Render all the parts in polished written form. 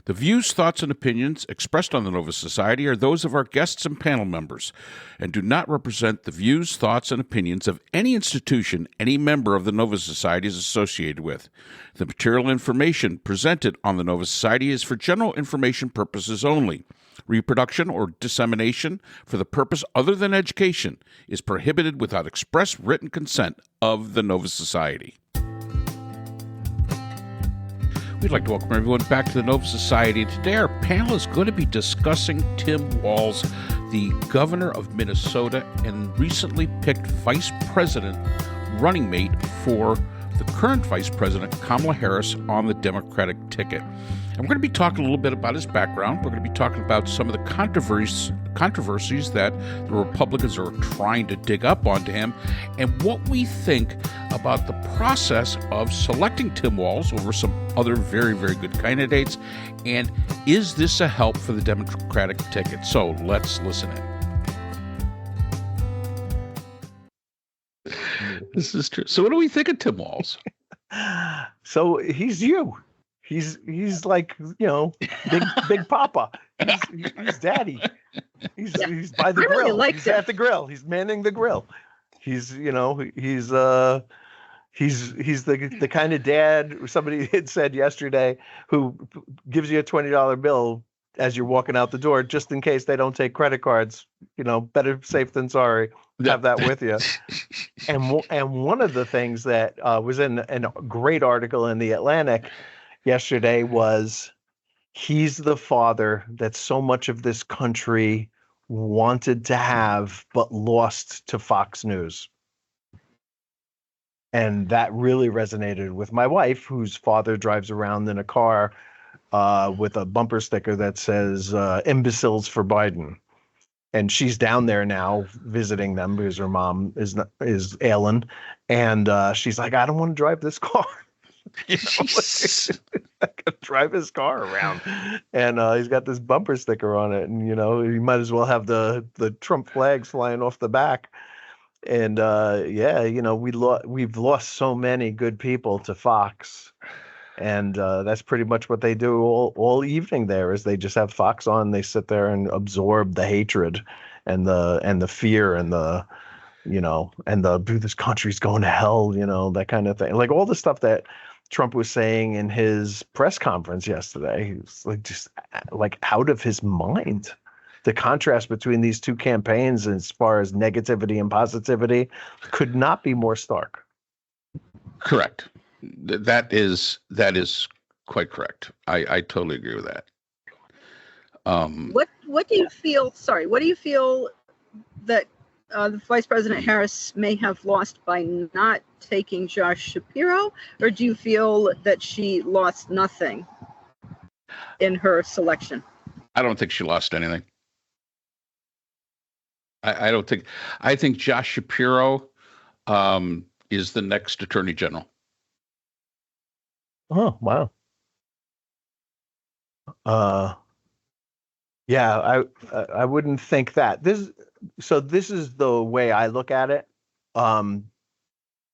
The views, thoughts, and opinions expressed on the Nova Society are those of our guests and panel members and do not represent the views, thoughts, and opinions of any institution any member of the Nova Society is associated with. The material information presented on the Nova Society is for general information purposes only. Reproduction or dissemination for the purpose other than education is prohibited without express written consent of the Nova Society. We'd like to welcome everyone back to the Nova Society. Today our panel is going to be discussing Tim Walz, the governor of Minnesota and recently picked vice president running mate for the current vice president, Kamala Harris, on the Democratic ticket. And we're going to be talking a little bit about his background. We're going to be talking about some of the controversies that the Republicans are trying to dig up onto him and what we think about the process of selecting Tim Walz over some other very, very good candidates. And is this a help for the Democratic ticket? So let's listen in. This is true. So what do we think of Tim Walz? So he's you. He's like, big Papa. He's daddy. He's by the grill. Really he's at the grill. He's manning the grill. He's the kind of dad somebody had said yesterday who gives you a $20 bill as you're walking out the door just in case they don't take credit cards. Better safe than sorry. Have that with you. And one of the things that was in a great article in the Atlantic yesterday was he's the father that so much of this country wanted to have but lost to Fox News. And that really resonated with my wife, whose father drives around in a car with a bumper sticker that says imbeciles for Biden. And she's down there now visiting them because her mom is ailing. And she's like, I don't want to drive this car. I could drive his car around, and he's got this bumper sticker on it, and he might as well have the Trump flags flying off the back. And we've lost so many good people to Fox, and that's pretty much what they do all evening. There is they just have Fox on, they sit there and absorb the hatred and the fear and this country's going to hell, that kind of thing, like all the stuff that Trump was saying in his press conference yesterday. He was just out of his mind. The contrast between these two campaigns as far as negativity and positivity could not be more stark. Correct. That is quite correct. I totally agree with that. What do you feel? Sorry, what do you feel that the Vice President Harris may have lost by not taking Josh Shapiro, or do you feel that she lost nothing in her selection? I don't think she lost anything. I think Josh Shapiro is the next Attorney General. Oh, wow. Yeah, I wouldn't think that. This is the way I look at it.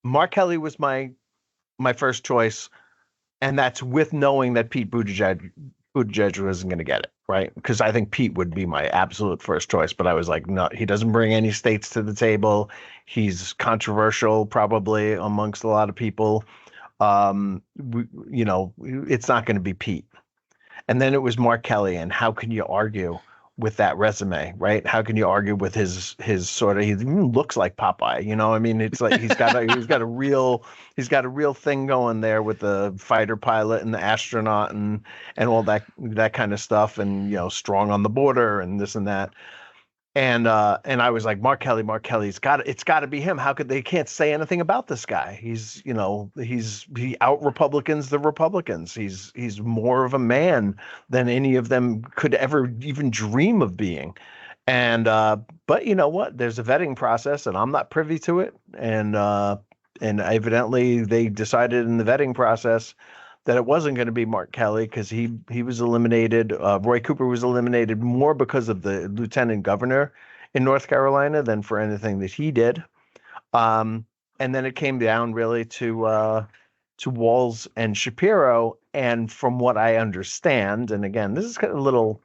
Mark Kelly was my first choice, and that's with knowing that Pete Buttigieg wasn't going to get it, right? Because I think Pete would be my absolute first choice, but I was like, no, he doesn't bring any states to the table. He's controversial, probably amongst a lot of people. It's not going to be Pete. And then it was Mark Kelly, and how can you argue with that resume, right? How can you argue with his sort of, he looks like Popeye, I mean, it's like he's got a real thing going there with the fighter pilot and the astronaut and all that kind of stuff, and strong on the border and this and that. And I was like, Mark Kelly, it's got to be him. How could they can't say anything about this guy? He out Republicans the Republicans. He's more of a man than any of them could ever even dream of being. And but you know what? There's a vetting process, and I'm not privy to it. And evidently they decided in the vetting process that it wasn't going to be Mark Kelly because he was eliminated. Roy Cooper was eliminated more because of the lieutenant governor in North Carolina than for anything that he did. And then it came down really to Walz and Shapiro. and from what I understand, and again, this is kind of a little,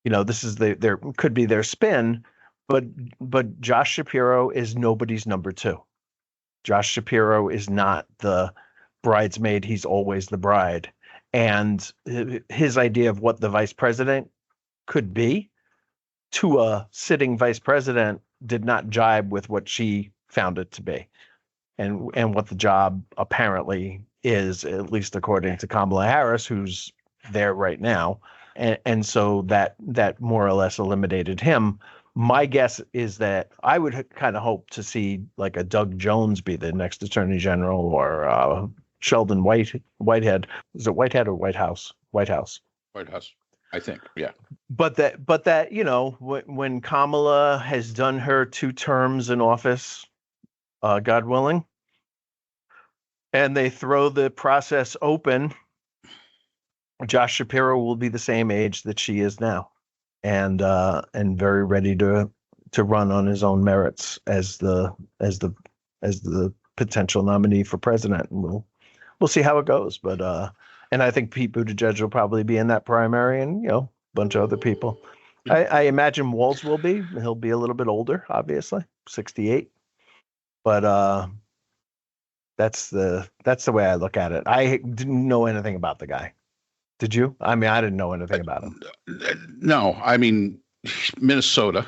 this is there could be their spin, but Josh Shapiro is nobody's number two. Josh Shapiro is not the bridesmaid; he's always the bride. And his idea of what the vice president could be to a sitting vice president did not jibe with what she found it to be, and what the job apparently is, at least according to Kamala Harris, who's there right now. And so that more or less eliminated him. My guess is that I would kind of hope to see like a Doug Jones be the next attorney general, or Sheldon Whitehead. Is it Whitehead or White House? White House, I think. Yeah. But that when Kamala has done her 2 terms in office, God willing, and they throw the process open, Josh Shapiro will be the same age that she is now, and very ready to run on his own merits as the potential nominee for president. And we'll see how it goes. But and I think Pete Buttigieg will probably be in that primary, and a bunch of other people. I imagine Walz will be. He'll be a little bit older, obviously, 68. But that's the way I look at it. I didn't know anything about the guy. Did you? I mean, I didn't know anything about him. No, I mean, Minnesota.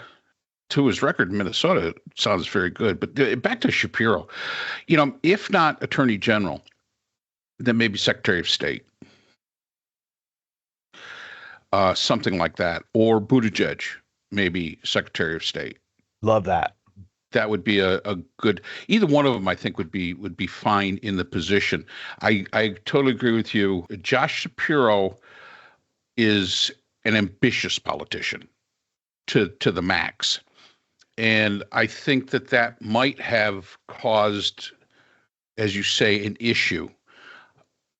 To his record, Minnesota sounds very good. But back to Shapiro, if not Attorney General, then maybe Secretary of State, something like that, or Buttigieg, maybe Secretary of State. Love that. That would be a good. Either one of them, I think, would be fine in the position. I totally agree with you. Josh Shapiro is an ambitious politician to the max. And I think that might have caused, as you say, an issue,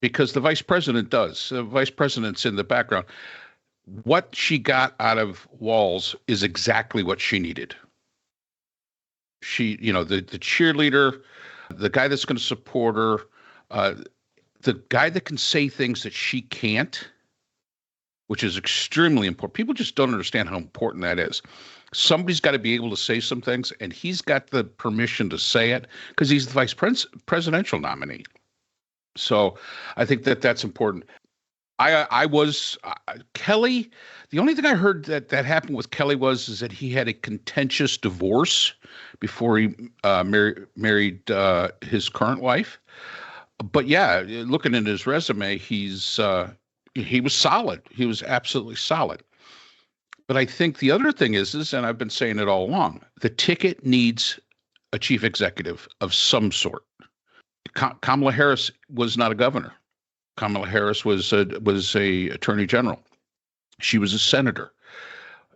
because the vice president does. The vice president's in the background. What she got out of Walz is exactly what she needed. She, the cheerleader, the guy that's going to support her, the guy that can say things that she can't, which is extremely important. People just don't understand how important that is. Somebody's got to be able to say some things, and he's got the permission to say it because he's the vice presidential nominee. So I think that's important. I was Kelly. The only thing I heard that happened with Kelly is that he had a contentious divorce before he married his current wife. But yeah, looking at his resume, he was solid. He was absolutely solid. But I think the other thing is, and I've been saying it all along, the ticket needs a chief executive of some sort. Kamala Harris was not a governor. Kamala Harris was a attorney general. She was a senator.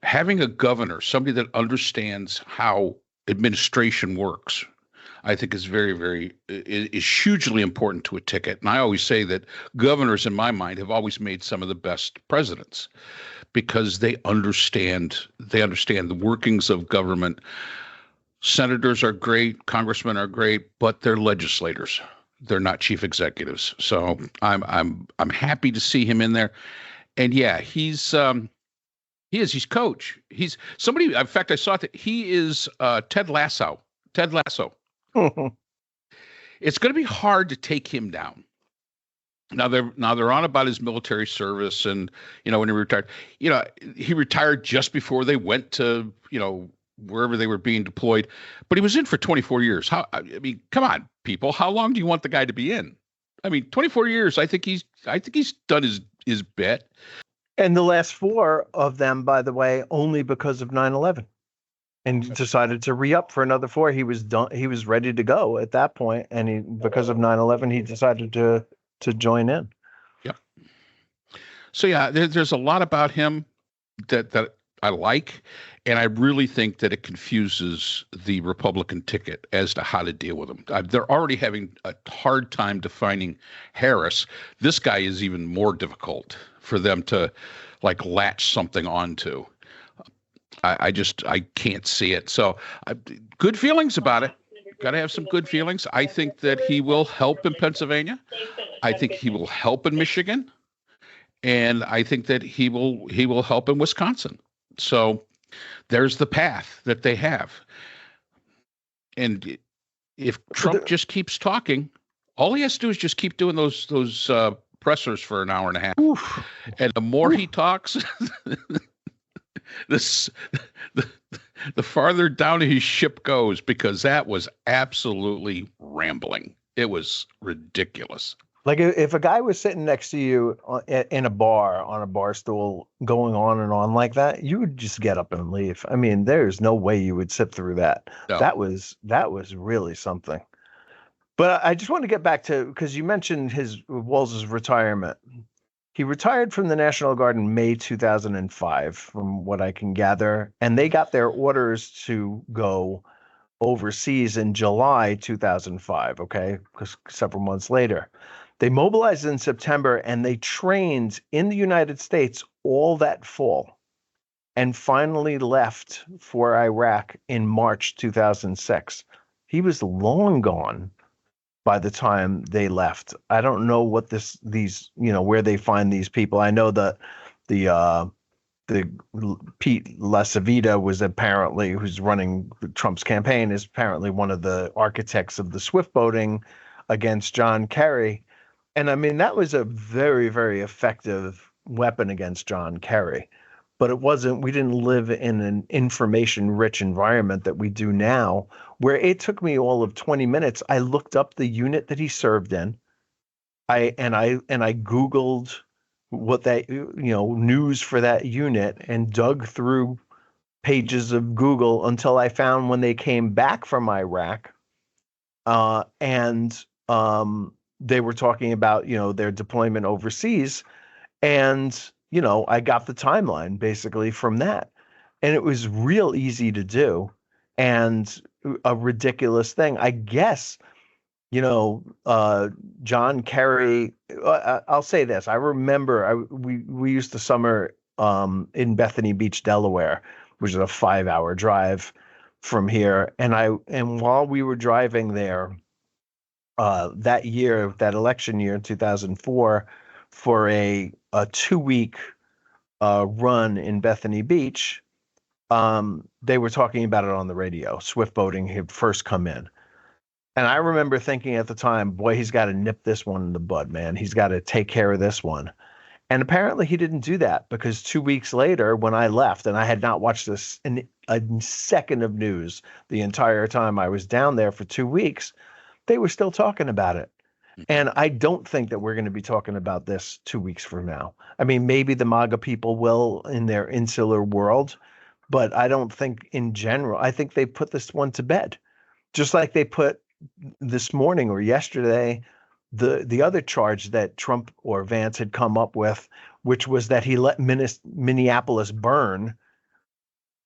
Having a governor, somebody that understands how administration works, I think is is hugely important to a ticket. And I always say that governors, in my mind, have always made some of the best presidents because they understand the workings of government. Senators are great, congressmen are great, but they're legislators. They're not chief executives. So I'm happy to see him in there. And yeah, he's coach. He's somebody. In fact, I saw that he is Ted Lasso. Ted Lasso. It's going to be hard to take him down. Now they're on about his military service, and when he retired. He retired just before they went to wherever they were being deployed, but he was in for 24 years. Come on, people. How long do you want the guy to be in? 24 years. I think he's done his bit. And the last 4 of them, by the way, only because of 9/11, and decided to re-up for another 4. He was done. He was ready to go at that point, and because of 9/11, he decided to join in. Yep. So yeah, there's a lot about him that I like, and I really think that it confuses the Republican ticket as to how to deal with him. They're already having a hard time defining Harris. This guy is even more difficult for them to latch something onto. I can't see it. So good feelings about it. got to have some good feelings. I think that he will help in Pennsylvania. I think he will help in Michigan, and I think that he will help in Wisconsin. So there's the path that they have. And if Trump just keeps talking, all he has to do is just keep doing those pressers for an hour and a half. Oof. And the more he talks, the farther down his ship goes, because that was absolutely rambling. It was ridiculous. Like if a guy was sitting next to you in a bar, on a bar stool, going on and on like that, you would just get up and leave. I mean, there's no way you would sit through that. No. That was really something. But I just want to get back to, because you mentioned Walz's retirement. He retired from the National Guard in May 2005, from what I can gather, and they got their orders to go overseas in July 2005. Okay, because several months later. They mobilized in September, and they trained in the United States all that fall, and finally left for Iraq in March 2006. He was long gone by the time they left. I don't know what these where they find these people. I know that the Pete LaCivita was apparently, who's running Trump's campaign, is apparently one of the architects of the swift boating against John Kerry. And I mean, that was a very, very effective weapon against John Kerry. But we didn't live in an information-rich environment that we do now, where it took me all of 20 minutes. I looked up the unit that he served in. I Googled what that, news for that unit, and dug through pages of Google until I found when they came back from Iraq. They were talking about, their deployment overseas. And, I got the timeline basically from that. And it was real easy to do, and a ridiculous thing. I guess, John Kerry, I'll say this. I remember we used to summer in Bethany Beach, Delaware, which is a 5-hour drive from here. And while we were driving there, that year, that election year in 2004, for a 2-week run in Bethany Beach, they were talking about it on the radio. Swift boating had first come in. And I remember thinking at the time, boy, he's got to nip this one in the bud, man. He's got to take care of this one. And apparently he didn't do that, because 2 weeks later, when I left, and I had not watched this in a second of news the entire time I was down there for 2 weeks, they were still talking about it. And I don't think that we're going to be talking about this 2 weeks from now. I mean, maybe the MAGA people will in their insular world, but I don't think in general. I think they put this one to bed, just like they put this morning or yesterday the other charge that Trump or Vance had come up with, which was that he let Minneapolis burn.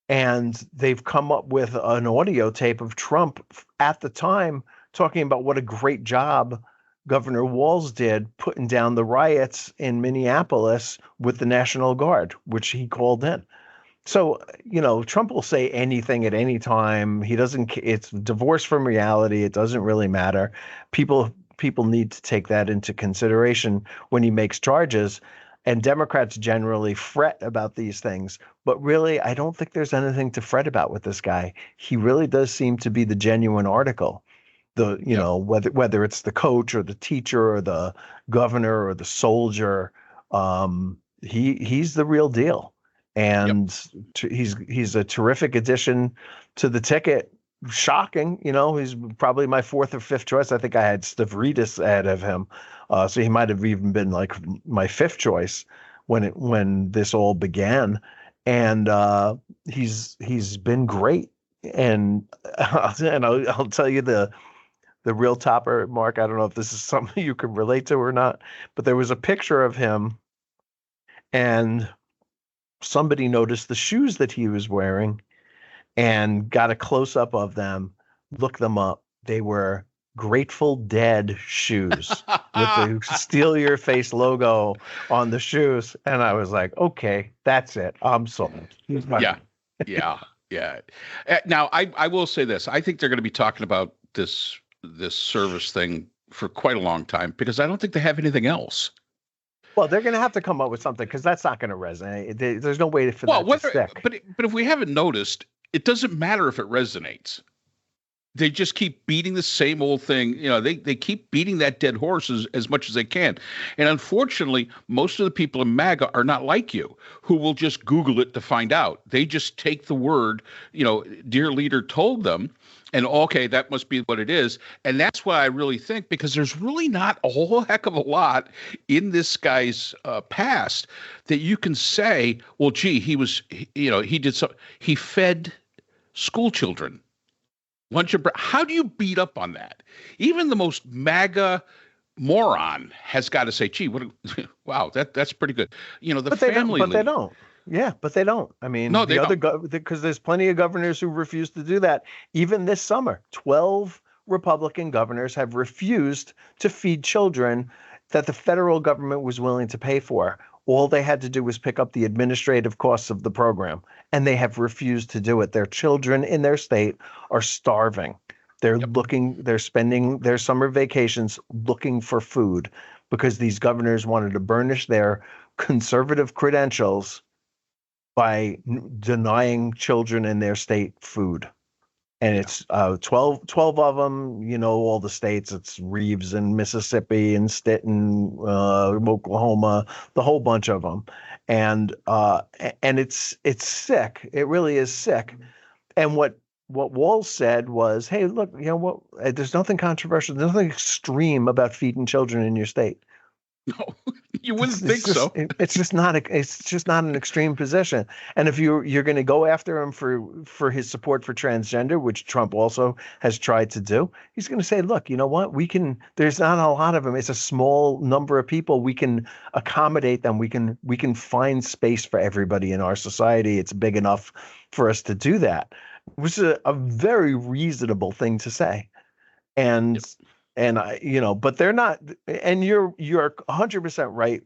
And they've come up with an audio tape of Trump at the time talking about what a great job Governor Walz did putting down the riots in Minneapolis with the National Guard, which he called in. So, Trump will say anything at any time. He doesn't, it's divorced from reality. It doesn't really matter. People need to take that into consideration when he makes charges. And Democrats generally fret about these things. But really, I don't think there's anything to fret about with this guy. He really does seem to be the genuine article. Whether it's the coach or the teacher or the governor or the soldier, he's the real deal. And he's a terrific addition to the ticket. Shocking, he's probably my 4th or 5th choice. I think I had Stavridis ahead of him. So he might have even been like my 5th choice when this all began. And he's been great. And I'll tell you the real topper, Mark. I don't know if this is something you can relate to or not, but there was a picture of him, and somebody noticed the shoes that he was wearing and got a close up of them, looked them up. They were Grateful Dead shoes with the Steal Your Face logo on the shoes. And I was like, okay, that's it. I'm sold. Yeah. Now, I will say this. I think they're going to be talking about this service thing for quite a long time because I don't think they have anything else. Well, they're going to have to come up with something because that's not going to resonate. There's no way for that to stick. But if we haven't noticed, it doesn't matter if it resonates. They just keep beating the same old thing. They keep beating that dead horse as much as they can. And unfortunately, most of the people in MAGA are not like you, who will just Google it to find out. They just take the word, dear leader told them, and okay, that must be what it is. And that's why I really think, because there's really not a whole heck of a lot in this guy's past that you can say, well, gee, he fed school children. How do you beat up on that? Even the most MAGA moron has got to say, gee, wow, that's pretty good. But they don't. Yeah, but they don't. I mean, no, because there's plenty of governors who refuse to do that. Even this summer, 12 Republican governors have refused to feed children that the federal government was willing to pay for. All they had to do was pick up the administrative costs of the program, and they have refused to do it. Their children in their state are starving. They're spending their summer vacations looking for food because these governors wanted to burnish their conservative credentials by denying children in their state food. And it's 12 of them, all the states. It's Reeves and Mississippi and Stettin, Oklahoma, the whole bunch of them. And it's sick. It really is sick. And what Walz said was, hey, look, there's nothing controversial, there's nothing extreme about feeding children in your state. No, you wouldn't think so. It's just not an extreme position. And if you're going to go after him for his support for transgender, which Trump also has tried to do, he's going to say, look, you know what? There's not a lot of them. It's a small number of people. We can accommodate them. We can find space for everybody in our society. It's big enough for us to do that, which is a very reasonable thing to say. And yep. And but they're not, and you're 100% right.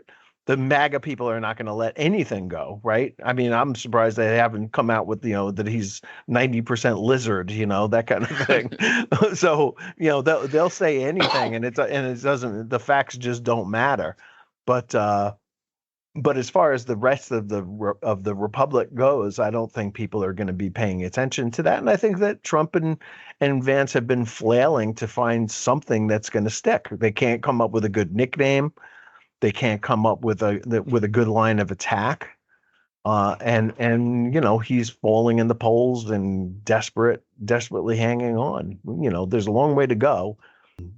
The MAGA people are not going to let anything go, right? I mean, I'm surprised they haven't come out with, that he's 90% lizard, that kind of thing. So, they'll say anything, and it doesn't. The facts just don't matter. But as far as the rest of the Republic goes, I don't think people are going to be paying attention to that. And I think that Trump and Vance have been flailing to find something that's going to stick. They can't come up with a good nickname. They can't come up with a good line of attack. And he's falling in the polls and desperately hanging on. There's a long way to go.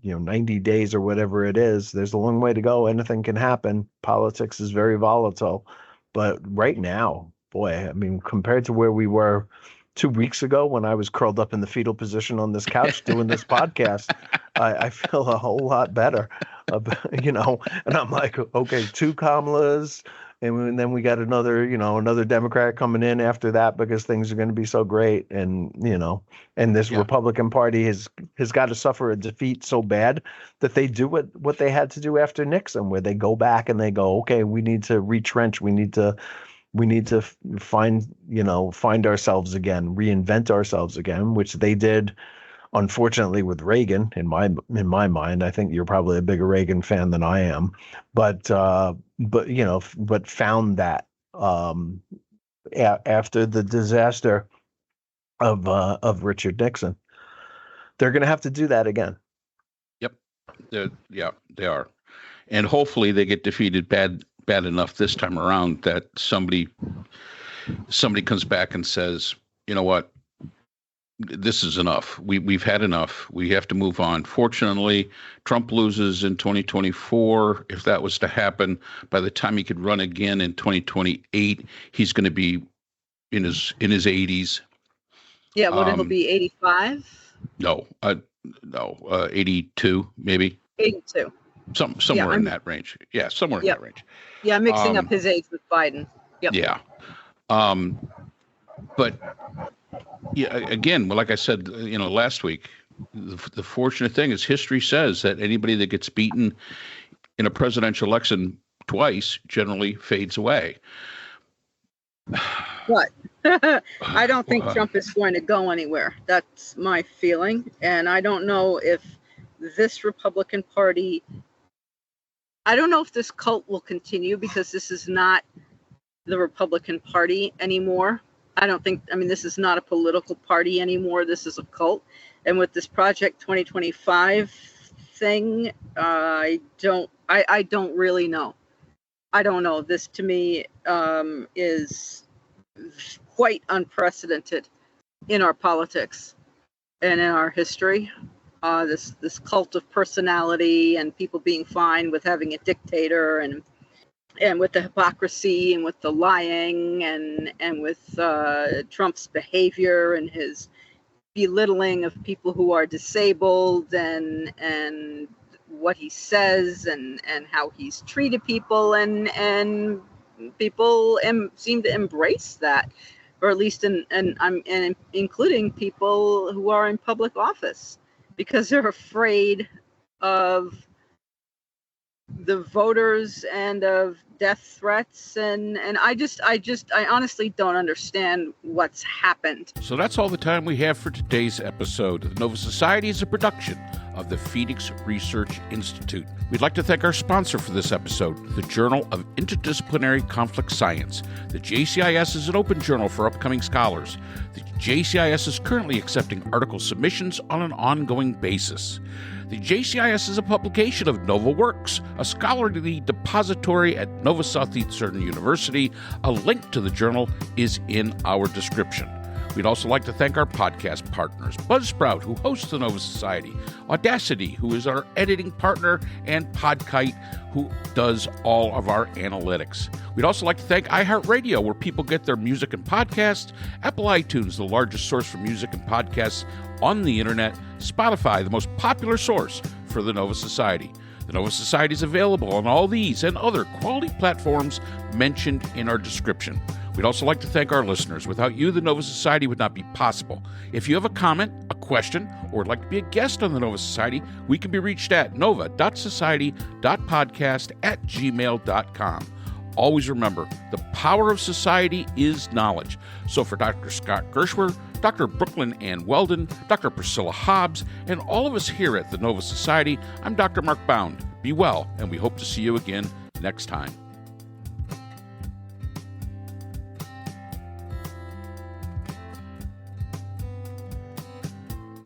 90 days or whatever it is, there's a long way to go. Anything can happen. Politics is very volatile. But right now, boy, I mean, compared to where we were 2 weeks ago when I was curled up in the fetal position on this couch doing this podcast, I feel a whole lot better. And I'm like, okay, 2 Kamalas. And then we got another Democrat coming in after that because things are going to be so great. And, and this Republican Party has got to suffer a defeat so bad that they do what they had to do after Nixon, where they go back and they go, okay, we need to retrench. We need to find ourselves again, reinvent ourselves again, which they did. Unfortunately, with Reagan, in my mind, I think you're probably a bigger Reagan fan than I am, but found that after the disaster of Richard Nixon, they're going to have to do that again. Yep, they are, and hopefully they get defeated bad enough this time around that somebody comes back and says, you know what? This is enough. We've had enough. We have to move on. Fortunately, Trump loses in 2024. If that was to happen, by the time he could run again in 2028, he's going to be in his 80s. Yeah, he'll be 85? No, 82 maybe. 82. Somewhere in that range. Yeah, somewhere in that range. Yeah, I'm mixing up his age with Biden. Yep. Yeah. But yeah, again, like I said, last week, the fortunate thing is history says that anybody that gets beaten in a presidential election twice generally fades away. But I don't think Trump is going to go anywhere. That's my feeling. And I don't know if this Republican Party, I don't know if this cult will continue, because this is not the Republican Party anymore. This is not a political party anymore. This is a cult. And with this Project 2025 thing, I don't really know. I don't know. This to me is quite unprecedented in our politics and in our history. This cult of personality and people being fine with having a dictator, and with the hypocrisy and with the lying and with Trump's behavior and his belittling of people who are disabled and what he says and how he's treated people, and people seem to embrace that, or at least including people who are in public office, because they're afraid of the voters and of death threats, and I honestly don't understand what's happened. So that's all the time we have for today's episode. The Nova Society is a production of the Phoenix Research Institute. We'd like to thank our sponsor for this episode, the Journal of Interdisciplinary Conflict Science. The JCIS is an open journal for upcoming scholars. The JCIS is currently accepting article submissions on an ongoing basis. The JCIS is a publication of Nova Works, a scholarly depository at Nova Southeastern University. A link to the journal is in our description. We'd also like to thank our podcast partners, Buzzsprout, who hosts the Nova Society, Audacity, who is our editing partner, and Podkite, who does all of our analytics. We'd also like to thank iHeartRadio, where people get their music and podcasts, Apple iTunes, the largest source for music and podcasts on the internet, Spotify, the most popular source for the Nova Society. The Nova Society is available on all these and other quality platforms mentioned in our description. We'd also like to thank our listeners. Without you, the Nova Society would not be possible. If you have a comment, a question, or would like to be a guest on the Nova Society, we can be reached at nova.society.podcast@gmail.com. Always remember, the power of society is knowledge. So for Dr. Scott Gershwer, Dr. Brooklyn Ann Weldon, Dr. Priscilla Hobbs, and all of us here at the Nova Society, I'm Dr. Mark Bound. Be well, and we hope to see you again next time.